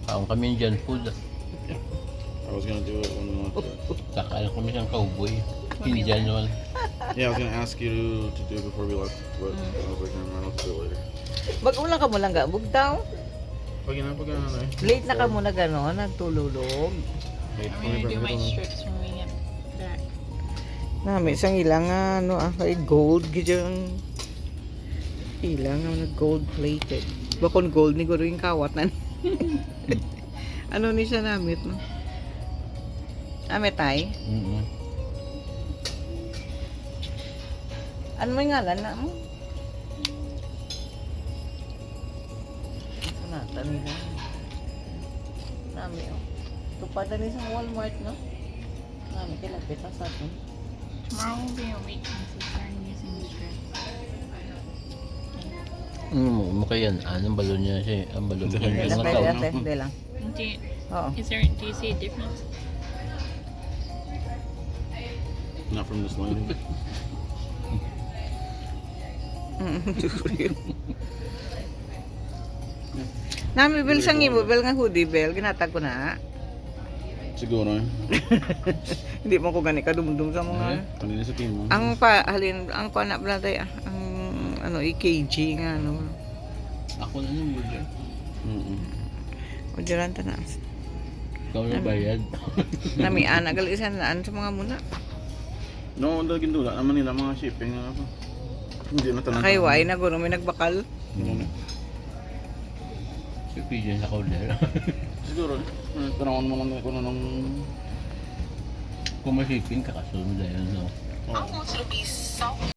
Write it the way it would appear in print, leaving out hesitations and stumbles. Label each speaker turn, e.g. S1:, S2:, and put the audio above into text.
S1: Kaon kami yung junk food.
S2: I was gonna do it when we went there.
S1: Kakain kami siyang cowboy. Indian naman.
S2: Yeah, I was gonna ask you to do it before we left, but I was like, never mind, I'll do it later.
S3: Mag-ulang ka mo lang ga, bugtaw.
S2: Pag na eh.
S3: Late na ka muna gano'n, nagtululog.
S2: Wait,
S4: I'm gonna do my strips when we get back.
S3: Nami, isang ilang ano kay gold, gidyang ilang na gold plated. Bakon gold ni guro yung kawat na. Ano ni siya namit, no? Amit ay? Ano may ngalan na mo? Ito na, tanila. Nami, oh. Tupad na ni sa Walmart, no? Nami, kilapit na sa atin.
S4: Tomorrow will be a week since we started using the strip.
S1: Mukha yan. Anong balon niya siya? Ang balon niya.
S3: Hindi lang, pwede ate, hindi lang. Oo.
S4: Do you see a difference?
S2: Not from this lining.
S3: Nami, bel siyang ibo, bel nga hoodie, bel. Ginatag ko na.
S2: Siguro eh.
S3: Hindi mo ko gani kadumdum sa mga.
S2: Kanina sa team mo.
S3: Ang anak bladay ang ano EKG nga ano.
S1: Ako na yung burger.
S3: O diyan ta na.
S1: Ikaw na bayad.
S3: Nami ana galisan naan sa mga muna.
S2: No, daging dula naman nila mga shipping nga pa. Hindi na tanong.
S3: Kay way na guno may nagbakal.
S1: Si Pigeon sa counter.
S2: Siguro, tanawin mo lang ako na nung...
S1: Kung masipin ka, kasunod na yun, no?
S2: Oh.